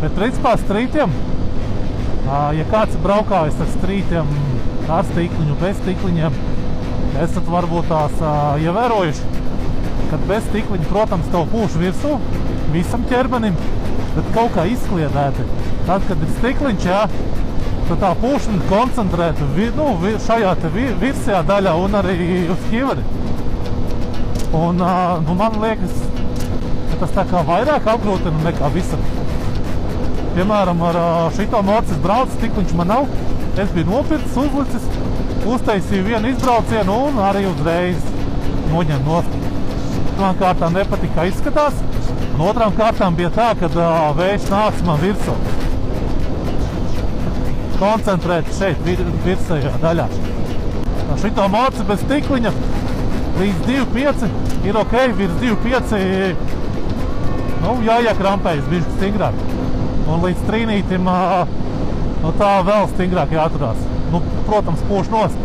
Bet principā strītiem, ja kāds braukājis ar strītiem ar stikliņu, bez stikliņiem, esat varbūt tās ievērojuši, kad bez stikliņa, protams, tev pūš virsū visam ķermenim, bet kaut kā izkliedēti. Tad, kad ir stikliņš, tad tā pūšana koncentrēta šajā te virsajā daļā un arī uz ķiveri. Un man liekas, ka tas tā kā vairāk apgrūtina nekā visam. Piemēram, ar šito mocis braucu, stikliņš man nav. Es biju nopircis, uzlicis, uztaisīju vienu izbraucienu un arī uzreiz noņem nost. Pirmām kārtām nepatika, kā izskatās, un otrām kārtām bija tā, kad vējš nāca man virsū. Koncentrēt šeit virsējā daļā. Šito moci bez stikliņa līdz 2,5 ir ok, virs 2,5 jāiekrampējas bišķi stingrāk. Un līdz trīnītim tā vēl stingrāk jāturās. Protams, pūš nost.